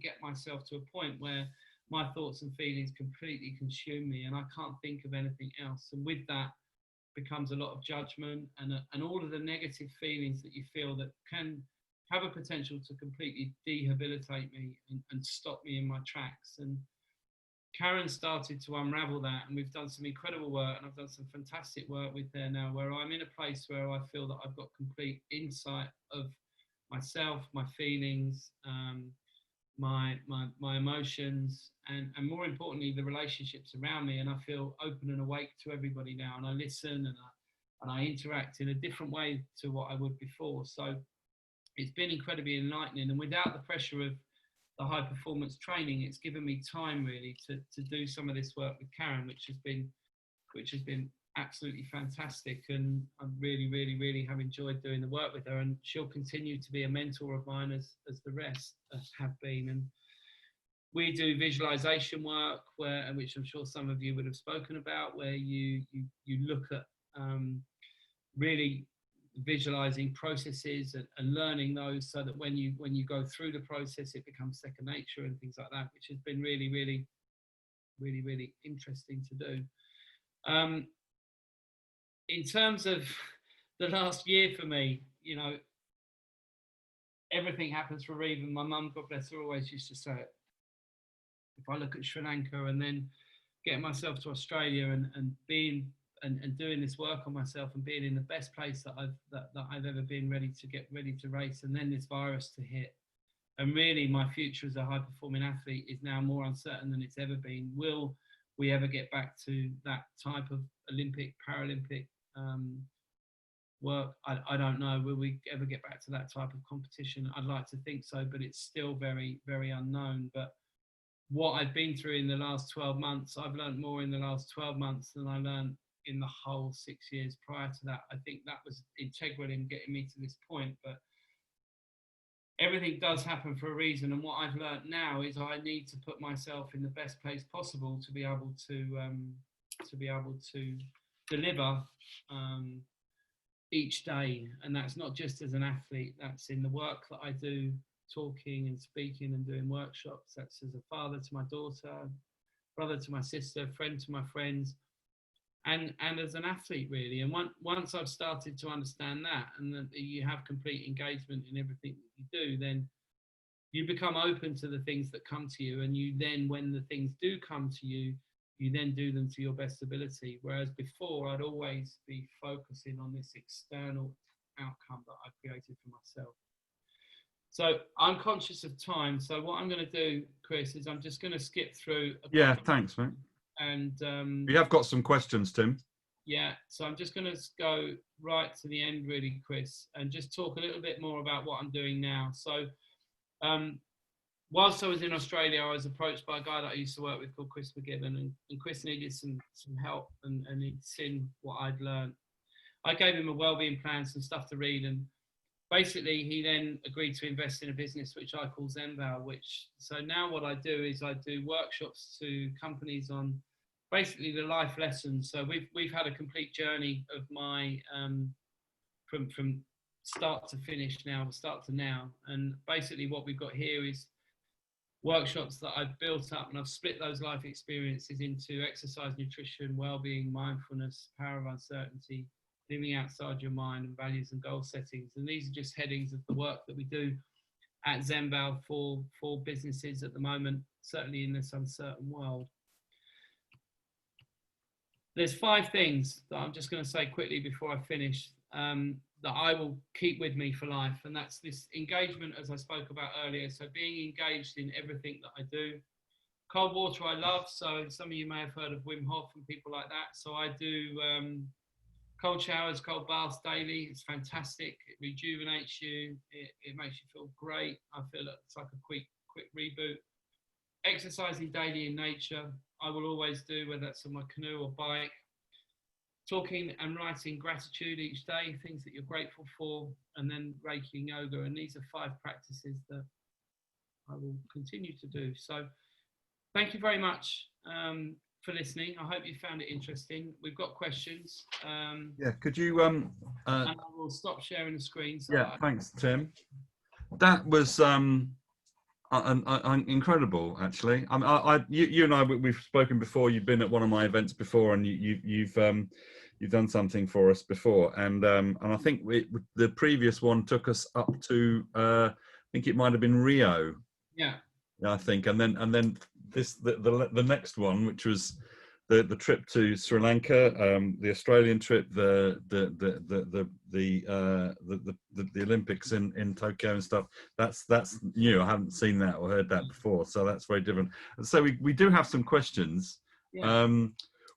get myself to a point where my thoughts and feelings completely consume me, and I can't think of anything else. And with that becomes a lot of judgment and all of the negative feelings that you feel that can have a potential to completely rehabilitate me and stop me in my tracks. And Karen started to unravel that, and we've done some incredible work, and I've done some fantastic work with her now, where I'm in a place where I feel that I've got complete insight of myself, my feelings, my emotions, and more importantly, the relationships around me. And I feel open and awake to everybody now, and I listen and I interact in a different way to what I would before. So it's been incredibly enlightening, and without the pressure of the high performance training, it's given me time really to do some of this work with Karen, which has been absolutely fantastic. And I really have enjoyed doing the work with her, and she'll continue to be a mentor of mine as the rest have been. And we do visualization work, which I'm sure some of you would have spoken about, where you look at really visualizing processes and learning those, so that when you go through the process, it becomes second nature and things like that, which has been really interesting to do. In terms of the last year for me, you know, everything happens for a reason. My mum, God bless her, always used to say it. If I look at Sri Lanka and then getting myself to Australia and being and doing this work on myself and being in the best place that I've ever been, ready to race, and then this virus to hit, and really my future as a high performing athlete is now more uncertain than it's ever been. Will we ever get back to that type of Olympic, Paralympic work? I don't know. Will we ever get back to that type of competition? I'd like to think so, but it's still very unknown. But what I've been through in the last 12 months, I've learned more in the last 12 months than I learned in the whole 6 years prior to that. I think that was integral in getting me to this point. But everything does happen for a reason. And what I've learned now is I need to put myself in the best place possible to be able to deliver each day. And that's not just as an athlete, that's in the work that I do, talking and speaking and doing workshops. That's as a father to my daughter, brother to my sister, friend to my friends, and as an athlete, really. And once I've started to understand that, and that you have complete engagement in everything that you do, then you become open to the things that come to you, and you then, when the things do come to you, you then do them to your best ability. Whereas before, I'd always be focusing on this external outcome that I've created for myself. So I'm conscious of time. So what I'm going to do, Chris, is I'm just going to skip through. Yeah, thanks, mate. And we have got some questions, Tim. Yeah, so I'm just going to go right to the end, really, Chris, and just talk a little bit more about what I'm doing now. So whilst I was in Australia, I was approached by a guy that I used to work with called Chris McGibbon, and Chris needed some help, and he'd seen what I'd learned. I gave him a wellbeing plan, some stuff to read, and basically he then agreed to invest in a business which I call Zenval, so now what I do is I do workshops to companies on basically the life lessons. So we've had a complete journey of my from start to finish now, start to now, and basically what we've got here is workshops that I've built up, and I've split those life experiences into exercise, nutrition, well-being, mindfulness, power of uncertainty, living outside your mind, and values and goal settings. And these are just headings of the work that we do at Zenval for businesses at the moment, certainly in this uncertain world. There's 5 things that I'm just going to say quickly before I finish that I will keep with me for life. And that's this engagement, as I spoke about earlier. So being engaged in everything that I do. Cold water I love. So some of you may have heard of Wim Hof and people like that. So I do cold showers, cold baths daily. It's fantastic. It rejuvenates you. It makes you feel great. I feel it's like a quick reboot. Exercising daily in nature, I will always do, whether that's on my canoe or bike. Talking and writing gratitude each day, things that you're grateful for, and then Reiki and yoga. And these are 5 practices that I will continue to do. So thank you very much for listening. I hope you found it interesting. We've got questions. Yeah, could you... and I will stop sharing the screen. So yeah, thanks, Tim. That was... incredible, actually. You and I, we've spoken before. You've been at one of my events before, and you've done something for us before. And I think the previous one took us up to I think it might have been Rio. Yeah. I think, and then this the next one, which was the trip to Sri Lanka, the Australian trip, the Olympics in Tokyo and stuff. That's new. I haven't seen that or heard that before, so that's very different. And so we do have some questions. Yeah.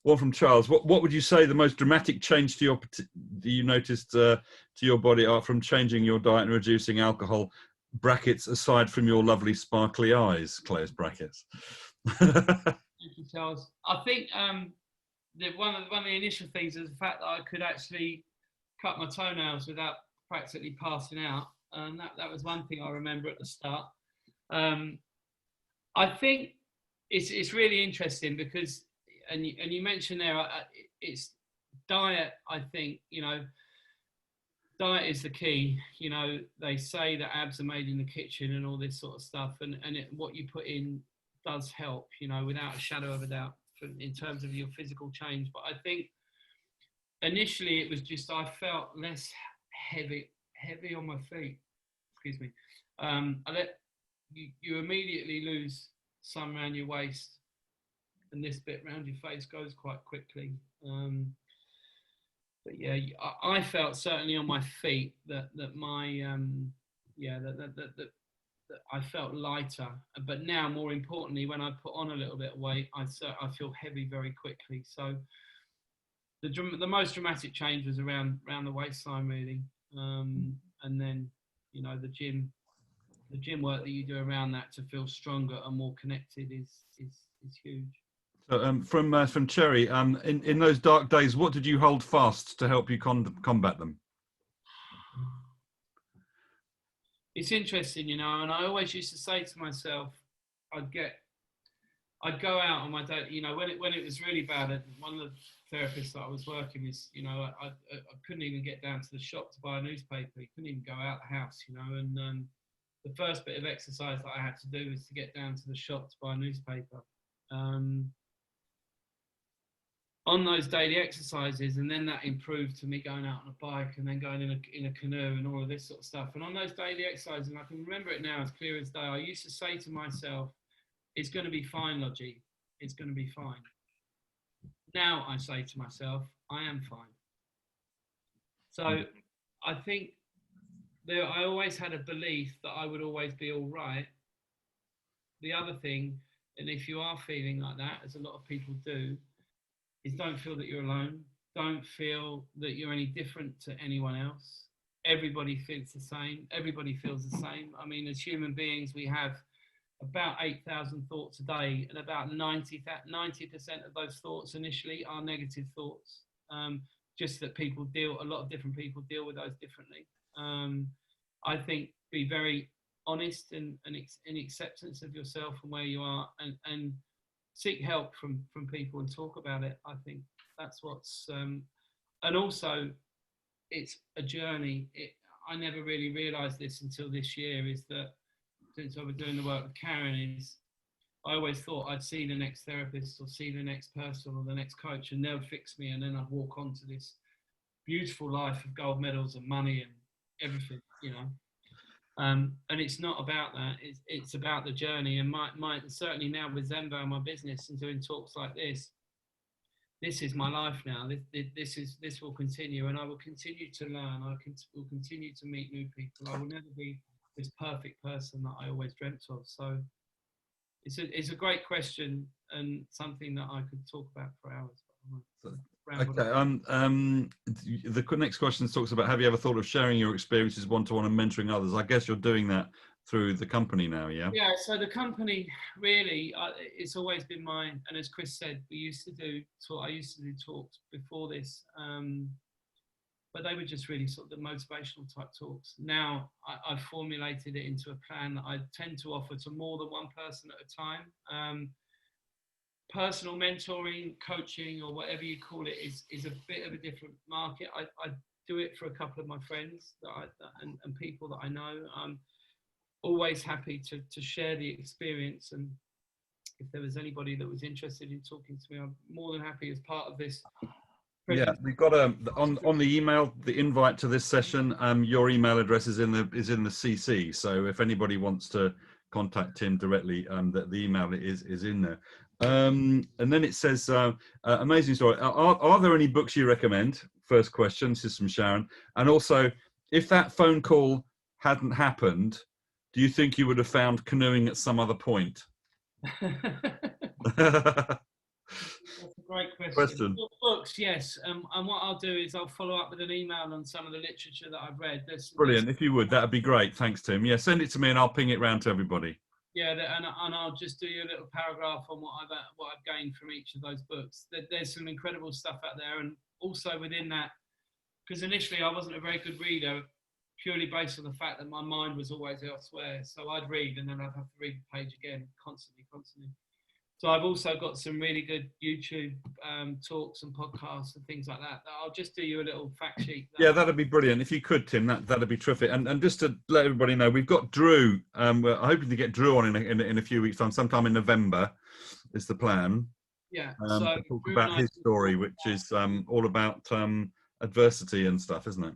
One from Charles. What would you say the most dramatic change to you noticed to your body are from changing your diet and reducing alcohol? Brackets aside from your lovely sparkly eyes. Close brackets. Thank you, Charles. I think one of the initial things is the fact that I could actually cut my toenails without practically passing out, and that was one thing I remember at the start. I think it's really interesting because, and you mentioned there, it's diet. I think diet is the key. They say that abs are made in the kitchen and all this sort of stuff, and what you put in does help, without a shadow of a doubt, in terms of your physical change. But I think initially it was just I felt less heavy on my feet. Excuse me. You immediately lose some around your waist, and this bit around your face goes quite quickly. But yeah, I felt certainly on my feet that my that I felt lighter. But now, more importantly, when I put on a little bit of weight, I feel heavy very quickly. So the most dramatic change was around the waistline, really, and then the gym work that you do around that to feel stronger and more connected is huge. So, from Cherry, in those dark days, what did you hold fast to help you combat them? It's interesting, you know, and I always used to say to myself, I'd go out on my day, you know, when it was really bad. One of the therapists that I was working with, you know, I couldn't even get down to the shop to buy a newspaper. You couldn't even go out the house, you know. And the first bit of exercise that I had to do was to get down to the shop to buy a newspaper. On those daily exercises, and then that improved to me going out on a bike and then going in a canoe and all of this sort of stuff. And on those daily exercises, and I can remember it now as clear as day, I used to say to myself, it's going to be fine, Lodgy. It's going to be fine. Now I say to myself, I am fine. So I think I always had a belief that I would always be all right. The other thing, and if you are feeling like that, as a lot of people do, is don't feel that you're alone. Don't feel that you're any different to anyone else. Everybody feels the same. Everybody feels the same. I mean, as human beings, we have about 8,000 thoughts a day, and about 90% of those thoughts initially are negative thoughts. Just that a lot of different people deal with those differently. I think be very honest and in acceptance of yourself and where you are, and seek help from people and talk about it. I think that's what's, and also it's a journey. I never really realised this until this year, is that since I was doing the work with Karen, is I always thought I'd see the next therapist or see the next person or the next coach and they'll fix me, and then I'd walk on to this beautiful life of gold medals and money and everything, you know. And it's not about that. It's about the journey. And my certainly now with Zenvo, my business, and doing talks like this is my life now. This will continue, and I will continue to learn. Will continue to meet new people. I will never be this perfect person that I always dreamt of. So it's a great question and something that I could talk about for hours. Okay. The next question talks about, have you ever thought of sharing your experiences one-to-one and mentoring others? I guess you're doing that through the company now, yeah? Yeah, so the company really, it's always been mine. And as Chris said, I used to do talks before this, but they were just really sort of the motivational type talks. Now I've formulated it into a plan that I tend to offer to more than one person at a time. Personal mentoring, coaching, or whatever you call it, is a bit of a different market. I do it for a couple of my friends and people that I know. I'm always happy to share the experience, and if there was anybody that was interested in talking to me, I'm more than happy as part of this. Yeah, we've got on the email, the invite to this session. Your email address is in the CC. So if anybody wants to contact Tim directly, the email is in there. And then it says, amazing story. Are there any books you recommend? First question. This is from Sharon. And also, if that phone call hadn't happened, do you think you would have found canoeing at some other point? That's a great question. Books, yes. And what I'll do is I'll follow up with an email on some of the literature that I've read. Brilliant. If you would, that'd be great. Thanks, Tim. Yeah, send it to me and I'll ping it round to everybody. Yeah, and I'll just do you a little paragraph on what I've gained from each of those books. There's some incredible stuff out there, and also within that, because initially I wasn't a very good reader, purely based on the fact that my mind was always elsewhere. So I'd read and then I'd have to read the page again constantly. So I've also got some really good YouTube talks and podcasts and things like that. I'll just do you a little fact sheet. Yeah, that'd be brilliant. If you could, Tim, that'd be terrific. And just to let everybody know, we've got Drew. We're hoping to get Drew on in a few weeks' time, sometime in November is the plan. Yeah. So to talk about his story, which is all about adversity and stuff, isn't it?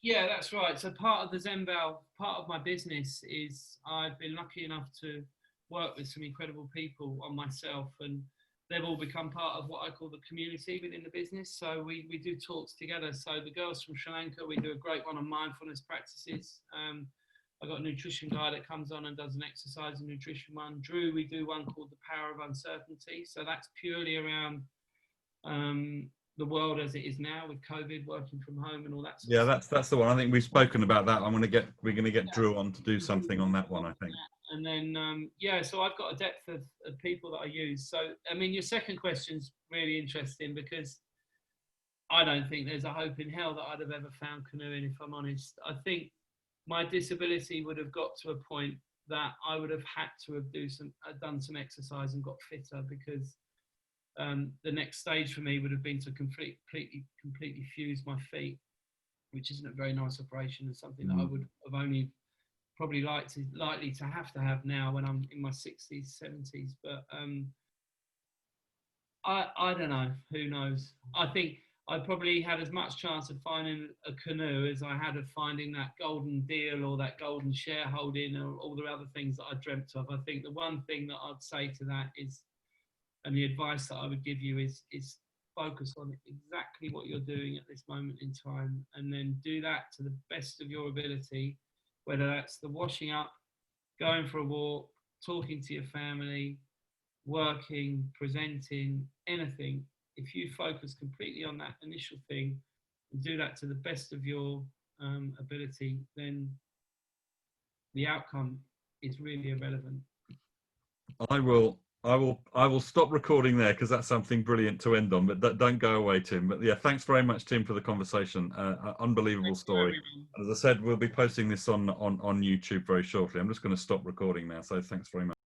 Yeah, that's right. So part of the Zenvo, part of my business is I've been lucky enough to work with some incredible people on myself, and they've all become part of what I call the community within the business. So we do talks together. So the girls from Sri Lanka, we do a great one on mindfulness practices. I've got a nutrition guy that comes on and does an exercise and nutrition one. Drew, we do one called The Power of Uncertainty. So that's purely around the world as it is now with COVID, working from home and all that. Yeah, that's the one. I think we've spoken about that. We're going to get Drew on to do something on that one, I think. And then, so I've got a depth of people that I use. So, I mean, your second question's really interesting, because I don't think there's a hope in hell that I'd have ever found canoeing, if I'm honest. I think my disability would have got to a point that I would have had to have done some exercise and got fitter, because the next stage for me would have been to completely fuse my feet, which isn't a very nice operation, and something that I would have only probably likely to have now when I'm in my 60s, 70s. But I don't know. Who knows? I think I probably had as much chance of finding a canoe as I had of finding that golden deal or that golden shareholding or all the other things that I dreamt of. I think the one thing that I'd say to that is, and the advice that I would give you is focus on exactly what you're doing at this moment in time, and then do that to the best of your ability, whether that's the washing up, going for a walk, talking to your family, working, presenting, anything. If you focus completely on that initial thing and do that to the best of your ability, then the outcome is really irrelevant. I will stop recording there, because that's something brilliant to end on, but don't go away, Tim. But yeah, thanks very much, Tim, for the conversation. Unbelievable story. And as I said, we'll be posting this on YouTube very shortly. I'm just going to stop recording now, so thanks very much.